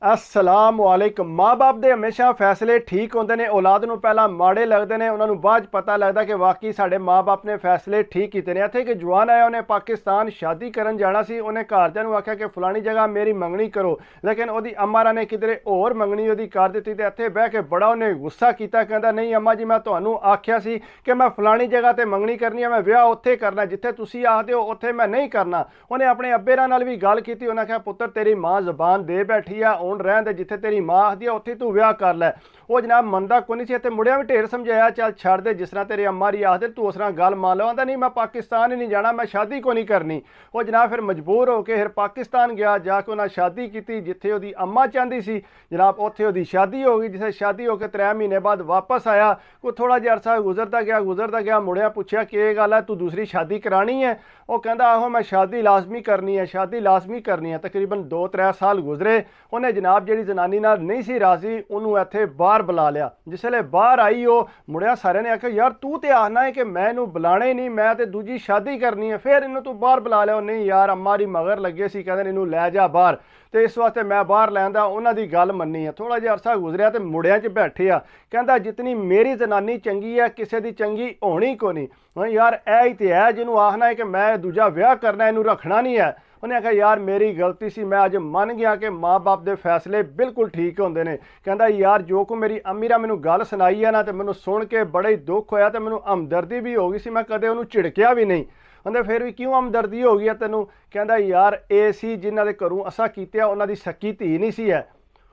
असलामुअलैकुम। माँ बाप के हमेशा फैसले ठीक होंगे ने, औलाद को पहला माड़े लगते हैं, उन्होंने बाद पता लगता कि वाकई साढ़े माँ बाप ने फैसले ठीक किए हैं। इतने एक जवान आया, उन्हें पाकिस्तान शादी करन जाना सी, उन्हें घरदियां नूं आख्या कि फलानी जगह मेरी मंगनी करो, लेकिन वो अम्मा ने किधरे होर मंगनी वो कर दी। तो इत्थे बह के बड़ा उन्हें गुस्सा किया, कहता नहीं अम्मा जी, मैं तुहानूं आख्या सी कि मैं फलानी जगह ते मंगनी करनी है, मैं विआह उत्थे करना, जिथे तुसीं आखदे हो उत्थे मैं नहीं करना। उन्हें अपने अब्बेरा नाल भी गल की, उन्हें आख्या पुत्र तेरी माँ जबान दे बैठी आ, हुण रहन दे, जिथे तेरी माँ आखदी है उत्थे तू विआह कर लै। वो जनाब मनदा कोई नहीं सी, ते मुड़िया भी ढेर समझाया, चल छड़ दे, जिस तरह तेरी अम्मा री आखदे तू उस तरह गल मान लो। आंदा नहीं मैं पाकिस्तान ही नहीं जाना, मैं शादी को नहीं करनी। वो जनाब फिर मजबूर होकर फिर पाकिस्तान गया, जाके उन्हें शादी की जिथे उसकी अम्मा चाहती सी। जनाब उत्थे उसकी शादी हो गई, जिसे शादी होकर 3 महीने बाद वापस आया। कोई थोड़ा जिहा अरसा गुजरता गया, मुड़िया पूछया कि गल है, तू दूसरी शादी करानी है? वो कहता आहो मैं शादी लाजमी करनी है, शादी लाजमी करनी है। तकरीबन 2-3 साल गुजरे, उन्हें जनाब जी जनानी नाल नहीं सी राजी, उन्होंने इत्थे बाहर बुला लिया। जिसले बाहर आई वो मुड़िया सारे ने आख्या यार तू तो आखना है कि मैं इनू बुलाना ही नहीं, मैं तो दूजी शादी करनी है, फिर इन्हू तू बाहर बुला लिया। नहीं यार अम्मा री मगर लगे सी, कहते इनू लै जा बाहर, तो इस वास्ते मैं बाहर लैंदा, उन्होंने गल मन्नी है। थोड़ा जिहा अरसा गुजरिया तो मुड़िया च बैठे आ, कहता जितनी मेरी जनानी चंगी है किसी की चंगी होनी को नहीं। हाँ यार ऐ ही तो है जिन्होंने आखना है कि मैं दूजा विआह करना, इनू रखना नहीं है। उन्हें आख्या यार मेरी गलती सी, मैं अज मन गया कि माँ बाप के फैसले बिल्कुल ठीक होंगे ने। कहता यार जो को मेरी अम्मी रा मैनू गल सुनाई है ना, तो मैनू सुन के बड़ा ही दुख होया, तो मैनू हमदर्दी भी हो गई सी, मैं कदे उन्होंने झिड़किया भी नहीं। कहते फिर भी क्यों हमदर्दी हो गई है तेनों? कहता यार ये सी जिन्हां दे घरों असां कीते उन्हां दी सकी धी नहीं सी है,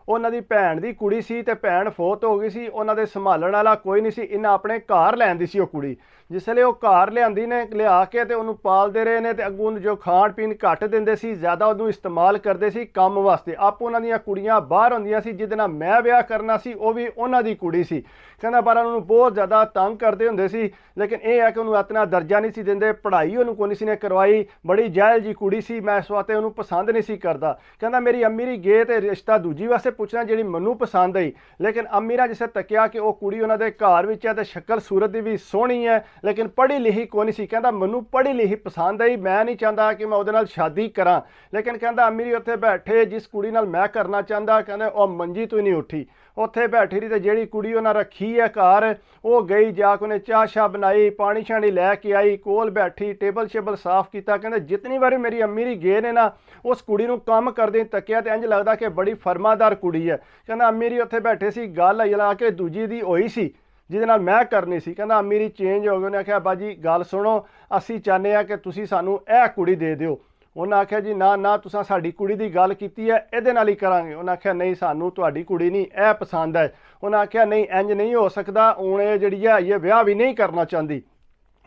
उन्हां दी भैन दी कुड़ी सी, ते भैन फोत हो गई सी, उन्हां दे संभालण वाला कोई नहीं सी, इन्हां अपने घर लैंदी सी वो कुड़ी। जिसले वो घर लियांदी ने लिया के ते उन्होंने पालते रहे ने, ते अगों जो खाण पीण घट दिंदे सी, ज़्यादा उन्होंने इस्तेमाल करते सी काम वास्ते। आप उन्हां दियां कुड़ियां बाहर होंदियां सी, जिहदे नाल मैं विआह करना सी वो भी उन्हां दी कुड़ी सी। कहना पर उन्होंने बहुत ज़्यादा तंग करते होंदे सी, लेकिन यह है कि उन्होंने इतना दर्जा नहीं सी दिंदे, पढ़ाई उन्होंने कोई नहीं सी ने करवाई, बड़ी जायल जी कुड़ी सी, मैं इस वास्ते उन्होंने पसंद नहीं सी करदा। कहना मेरी अम्मी री गे ते रिश्ता दूजी वास्ते पुछना जिहड़ी मैनू पसंद आई, लेकिन अम्मी रा जिसे तकिया कि वो कुड़ी उन्हां दे घर विच है, ते शक्ल सूरत दी भी सोहनी है, लेकिन पढ़ी लिखी कोई नहीं सी। कहता मैनू पढ़ी लिखी पसंद आई, मैं नहीं चाहता कि मैं उहदे नाल शादी करा, लेकिन कहता अम्मी री उत्थे बैठे जिस कुड़ी नाल मैं करना चाहता, कहते वह मंजी तो ही नहीं उठी, उत्थे बैठी रही। तो जिहड़ी कुड़ी उन्हें रखी है घर, वो गई जाके उन्हें चाह शाह बनाई, पानी शानी लैके आई, कोल बैठी, टेबल शेबल साफ किया। कहते जितनी बारी मेरी अम्मी री गे ने ना, उस कुड़ी नूं कम करदे तकिया तो इंज लगता कि बड़ी फरमादार कुड़ी है। कहता अम्मी री उत्थे बैठे सी, गल ला के दूजी दी होई सी जिहदे नाल मैं करनी सी। कहता अम्मी री चेंज हो गई, उन्हें आख्या बाजी गल सुनो, असीं चाहते हैं कि तुसीं सानूं इह कुड़ी दे दिओ। उन्हें आख्या जी ना ना तुसां साडी कुड़ी दी गल कीती है, इहदे नाल ही करांगे। उन्हें आख्या नहीं सानूं तुहाडी कुड़ी नहीं ऐ पसंद है। उन्हें आख्या नहीं इंज नहीं हो सकता, हुण ये जिहड़ी है ये विआह भी नहीं करना चाहती।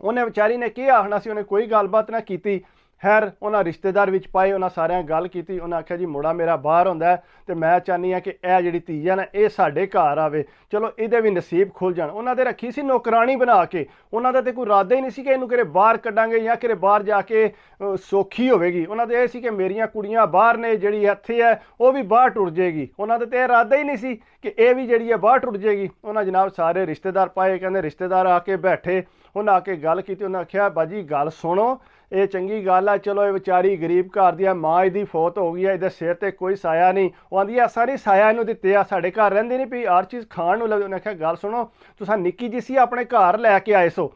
उन्हें बेचारी ने की आखना सी, उन्हें कोई गलबात ना की। खैर उन्हें रिश्तेदार विच पाए, उन्हें सारियां गल की। उन्हें आख्या जी मुड़ा मेरा बाहर होंदा है, तो मैं चाहनी हाँ कि यह जिहड़ी धी है ना ये साडे घर आवे, चलो इहदे भी नसीब खुल जाण। उन्हां दे रखी सी नौकरानी बना के, उन्हां दा ते कोई इरादा ही नहीं सी कि इहनूं किते बाहर कड्डांगे या किते बाहर जाके सौखी होवेगी। उन्हां दे सी कि मेरियां कुड़ियां बाहर ने, जिहड़ी इत्थे है वो भी बाहर टुर जाएगी। उन्हां दे ते इरादा ही नहीं सी कि यह भी जिहड़ी है बाहर टुर जाएगी। उन्हें जनाब सारे रिश्तेदार पाए, कहंदे रिश्तेदार आके बैठे, उन्हें आके गल की। उन्हें आख्या बाजी गल सुनो, ये चंगी गल है, चलो ये बेचारी गरीब घर दी माँ इसदी फौत हो गई है, इहदे सिर ते कोई साया नहीं, वो आंदी है सारी साया इनू दित्ते आ, साडे घर रहिंदी नहीं पई, हर चीज़ खाण नूं लगे। उन्हें आख्या गल सुनो, तुसां निक्की जी सी अपने घर लैके आए सो,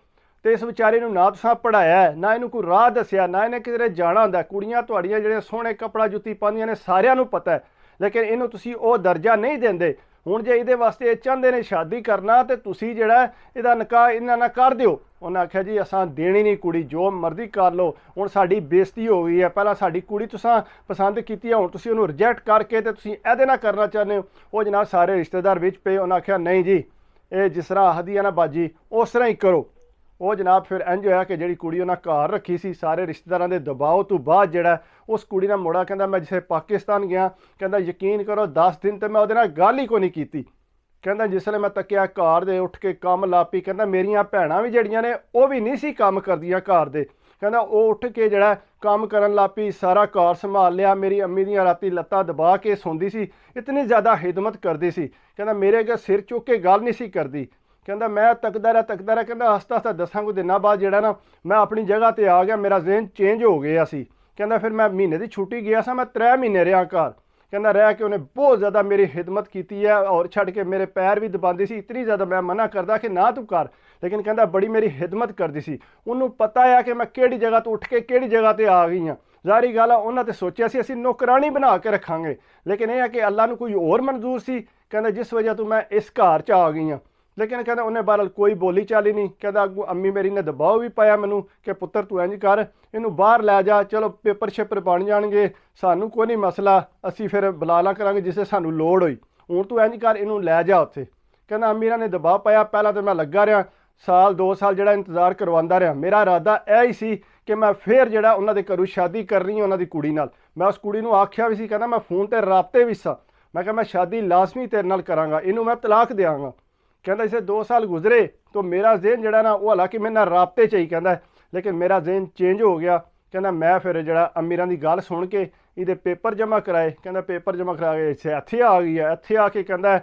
तो इस बेचारी नूं ना तुसां पढ़ाया है, ना इनू कोई राह दस्सिया, ना इन्हें किधरे जाना हुंदा। कुड़ियां तुहाड़ियां जिहड़ियां सोहणे कपड़ा जुत्ती पांदियां ने सारियां नूं पता है, लेकिन इनू तुसीं वो दर्जा नहीं देंदे। हुण जे इहदे वास्ते ये चाहते ने शादी करना, तो तुसीं जिहड़ा इहदा निकाह इन्हां नाल कर दिओ। उन्हें आख्या जी असां देनी नहीं कुड़ी, जो मर्जी कर लो, हुण साडी बेइज्जती हो गई है, पहला साडी कुड़ी तुसां पसंद कीती है, हुण तुसीं उहनूं रिजैक्ट करके ते तुसीं इहदे नाल करना चाहते हो। वो जनाब सारे रिश्तेदार विच पे। उन्हें आख्या नहीं जी ये जिस तरह आखदी है ना बाजी उस तरह ही करो। वो जनाब फिर इंज होया कि जिहड़ी कुड़ी उन्हें घर रखी सी, सारे रिश्तेदारां दे दबाव तो बाद जिहड़ा उस कुड़ी नाल मुड़ा कहंदा मैं जिसे पाकिस्तान गया, कहंदा यकीन करो 10 दिन तो मैं उहदे नाल गल ही कोई नहीं कीती। कहंदा जिसले मैं तकिया घर दे उठ के काम ला पई, कहंदा मेरियां भैणां भी जिहड़ियां ने वो भी नहीं सी काम करदियां घर दे। कहंदा वो उठ के जिहड़ा काम करन ला पई, सारा घर संभाल लिया। मेरी अम्मी दियां राती लत्तां दबा के सौंदी सी, इतनी ज़्यादा खिदमत करदी सी। कहंदा मेरे अगे सिर चुक के गल नहीं सी करदी। कहंदा मैं तकदा रहा कहंदा आस्ता आस्ता 10 दिनों बाद जिहड़ा ना मैं अपनी जगह ते आ गया, मेरा ज़हन चेंज हो गया सी। कहंदा फिर मैं महीने की छुट्टी गया सा, मैं 3 महीने रहा घर। ਕਹਿੰਦਾ ਰਹਿ ਕੇ ਉਹਨੇ ਬਹੁਤ ਜ਼ਿਆਦਾ ਮੇਰੀ ਖਿਦਮਤ ਕੀਤੀ ਹੈ ਔਰ ਛੱਡ ਕੇ ਮੇਰੇ ਪੈਰ ਵੀ ਦਬਾਉਂਦੀ ਸੀ, ਇਤਨੀ ਜ਼ਿਆਦਾ ਮੈਂ ਮਨਾ ਕਰਦਾ ਕਿ ਨਾ ਤੂੰ ਕਰ, ਲੇਕਿਨ ਕਹਿੰਦਾ ਬੜੀ ਮੇਰੀ ਖਿਦਮਤ ਕਰਦੀ ਸੀ। ਉਹਨੂੰ ਪਤਾ ਆ ਕਿ ਮੈਂ ਕਿਹੜੀ ਜਗ੍ਹਾ ਤੋਂ ਉੱਠ ਕੇ ਕਿਹੜੀ ਜਗ੍ਹਾ ਤੇ ਆ ਗਈ ਹਾਂ। ਜ਼ਾਹਰੀ ਗੱਲ ਆ ਉਹਨਾਂ ਤੇ ਸੋਚਿਆ ਸੀ ਅਸੀਂ ਨੌਕਰਾਨੀ ਬਣਾ ਕੇ ਰੱਖਾਂਗੇ, ਲੇਕਿਨ ਇਹ ਹੈ ਕਿ ਅੱਲਾ ਨੂੰ ਕੋਈ ਹੋਰ ਮਨਜ਼ੂਰ ਸੀ। ਕਹਿੰਦਾ ਜਿਸ ਵਜ੍ਹਾ ਤੋਂ ਮੈਂ ਇਸ ਘਰ 'ਚ ਆ ਗਈ ਹਾਂ। ਲੇਕਿਨ ਕਹਿੰਦਾ ਉਹਨੇ ਬਹਰਹਾਲ ਕੋਈ ਬੋਲੀ ਚਾਲੀ ਨਹੀਂ। ਕਹਿੰਦਾ ਅੱਗੋਂ ਅੰਮੀ ਮੇਰੀ ਨੇ ਦਬਾਅ ਵੀ ਪਾਇਆ ਮੈਨੂੰ ਕਿ ਪੁੱਤਰ ਤੂੰ ਇੰਝ ਕਰ, ਇਹਨੂੰ ਬਾਹਰ ਲੈ ਜਾ, ਚਲੋ ਪੇਪਰ ਸ਼ੇਪਰ ਬਣ ਜਾਣਗੇ, ਸਾਨੂੰ ਕੋਈ ਨਹੀਂ ਮਸਲਾ, ਅਸੀਂ ਫਿਰ ਬੁਲਾ ਲਾ ਕਰਾਂਗੇ ਜਿਸੇ ਸਾਨੂੰ ਲੋੜ ਹੋਈ, ਹੁਣ ਤੂੰ ਇੰਝ ਕਰ ਇਹਨੂੰ ਲੈ ਜਾ ਉੱਥੇ। ਕਹਿੰਦਾ ਅਮੀਰਾਂ ਨੇ ਦਬਾਅ ਪਾਇਆ। ਪਹਿਲਾਂ ਤਾਂ ਮੈਂ ਲੱਗਾ ਰਿਹਾ ਸਾਲ 2 ਸਾਲ ਜਿਹੜਾ ਇੰਤਜ਼ਾਰ ਕਰਵਾਉਂਦਾ ਰਿਹਾ। ਮੇਰਾ ਇਰਾਦਾ ਇਹ ਹੀ ਸੀ ਕਿ ਮੈਂ ਫਿਰ ਜਿਹੜਾ ਉਹਨਾਂ ਦੇ ਘਰੋਂ ਸ਼ਾਦੀ ਕਰਨੀ ਉਹਨਾਂ ਦੀ ਕੁੜੀ ਨਾਲ। ਮੈਂ ਉਸ ਕੁੜੀ ਨੂੰ ਆਖਿਆ ਵੀ ਸੀ, ਕਹਿੰਦਾ ਮੈਂ ਫੋਨ ਤੇ ਰਾਬਤੇ ਵੀ ਸਾਂ, ਮੈਂ ਕਿਹਾ ਮੈਂ ਸ਼ਾਦੀ ਲਾਜ਼ਮੀ ਤੇਰੇ ਨਾਲ ਕਰਾਂਗਾ, ਇਹਨੂੰ ਮੈਂ ਤਲਾਕ ਦਿਆਂਗਾ। ਕਹਿੰਦਾ ਇਸੇ 2 ਸਾਲ ਗੁਜ਼ਰੇ तो मेरा जहन जड़ा ना वो हालांकि मेरे नाल राबते च ही कहता लेकिन मेरा जहन चेंज हो गया। कहना मैं फिर जड़ा अमीरां दी गल सुन के ਇਹਦੇ पेपर जमा कराए। कहना पेपर जमा करा के इत्थे आ गई है। इत्थे आके कहता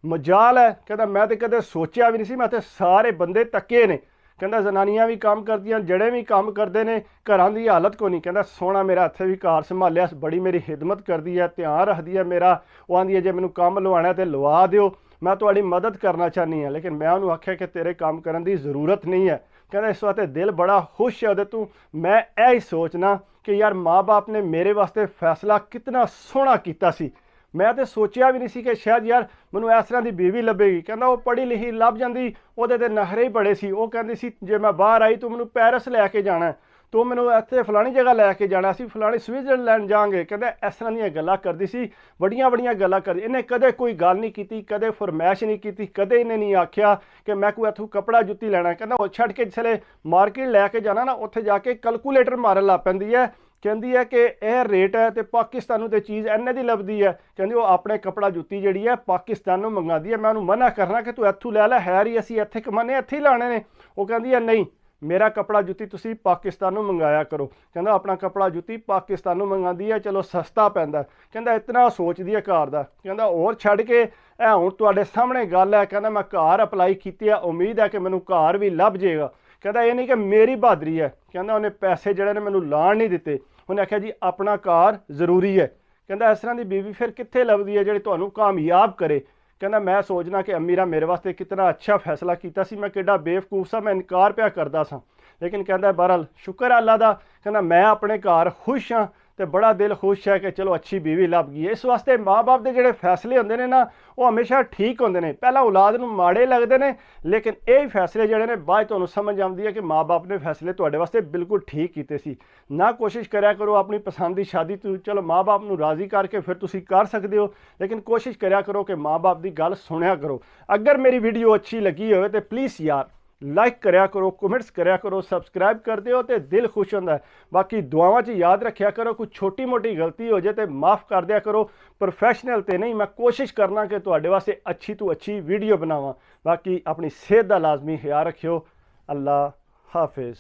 मजाल है, कहता मैं तो कदे सोचिया भी नहीं सी, मैं तो सारे बंदे तके ने। कहता जनानियां भी काम करदियां, जड़े भी काम करते हैं, घरां दी हालत को नहीं। कहता सोना मेरा इत्थे भी घर संभालिया, बड़ी मेरी खिदमत करती है, ध्यान रखती है मेरा। वो आंदी है जे मैनूं काम लवाना तो लवा दिओ, मैं तुहाडी मदद करना चाहनी हाँ। लेकिन मैं उन्होंने आख्या कि तेरे काम करने की ज़रूरत नहीं है। कहता इस वास्ते दिल बड़ा खुश है उहदे तू। मैं यही सोचना कि यार माँ बाप ने मेरे वास्ते फैसला कितना सोहना कीता सी। मैं तो सोचिया भी नहीं सी कि शायद यार मैनूं इस तरह की बीवी लभेगी। कहता वो पढ़ी लिखी लभ जाती, उहदे ते नखरे ही बड़े सी। वो कहती सी जे मैं बाहर आई तो मैनूं पैरिस लैके जाना है, तो मैनूं इत्थे फलानी जगह लैके जाना, असीं फलानी स्विट्जरलैंड जाएंगे। कहते इस तरह दी गल्लां करदी सी, बड़ियां बड़ियां गल्लां करदी। इन्हें कदे कोई गल नहीं की, कदे फरमैश नहीं की, कदे इन्हें नहीं आख्या कि मैं कोई इत्थों कपड़ा जुत्ती लैना। कहता वो छड्ड के जिसले मार्केट लैके जाना ना, उत्थे जाके कैलकुलेटर मारन लग पैंदी है। कहती है कि यह रेट है तो पाकिस्तानों तो चीज़ इन्ने दी लभदी है। कहती वो अपने कपड़ा जुत्ती जी है पाकिस्तानों मंगाती है। मैं उन्होंने मना करना कि तू इत्थों लै लै, है ही असीं इत्थे कमाने, इत्थे ही लाने ने। वो कहती है नहीं, मेरा कपड़ा जुत्ती तुसीं पाकिस्तानों मंगाया करो। कहता अपना कपड़ा जुत्ती पाकिस्तानों मंगाती है, चलो सस्ता पैंदा। कहता इतना सोचती है घर का। कहता होर छड्ड के हुण तुहाडे सामने गल है। कहता मैं घर अपलाई की है, उम्मीद है कि मैनूं घर भी लभ जाएगा। कहता ये नहीं कि मेरी बहादरी है। कहता उन्हें पैसे जड़े ने मैनूं लाण नहीं दिते। उन्हें आख्या जी अपना घर जरूरी है। कहता इस तरह की बीवी फिर कित्थे लभदी है जिहड़ी तुहानूं कामयाब करे। कहता मैं सोचना कि अमीरा मेरे वास्ते कितना अच्छा फैसला किया सी, मैं किड्डा बेवकूफ सा, मैं इनकार पिया करदा सा। लेकिन कहता बहरहाल शुक्र अल्लाह दा। कहता मैं अपने घर खुश हाँ, तो बड़ा दिल खुश है कि चलो अच्छी बीवी लभ गई। इस वास्ते माँ बाप के जोड़े फैसले होंदे ने ना, वो हमेशा ठीक होंदे ने। पहला औलाद नूं माड़े लगदे ने, लेकिन यही फैसले जोड़े ने बाद तुहानूं समझ आउंदी है कि माँ बाप ने फैसले तुहाडे वास्ते बिल्कुल ठीक कीते सी। ना कोशिश करिया करो अपनी पसंद की शादी तू चलो माँ बाप नूं राज़ी करके फिर तुसीं कर सकदे हो, लेकिन कोशिश करिया करो कि माँ बाप की गल सुनिया करो। अगर मेरी वीडियो अच्छी लगी हो तो प्लीज़ यार लाइक करया करो, कमेंट्स करया करो, सबसक्राइब कर दिओ तो दिल खुश होंदा है। बाकी दुआवां च याद रखिया करो, कोई छोटी मोटी गलती हो जाए तो माफ़ कर दिया करो। प्रोफैशनल तो नहीं, मैं कोशिश करना कि तुहाडे वास्ते अच्छी तो अच्छी वीडियो बनावां। बाकी अपनी सेहत का लाजमी ख्याल रखियो। अल्लाह हाफिज़।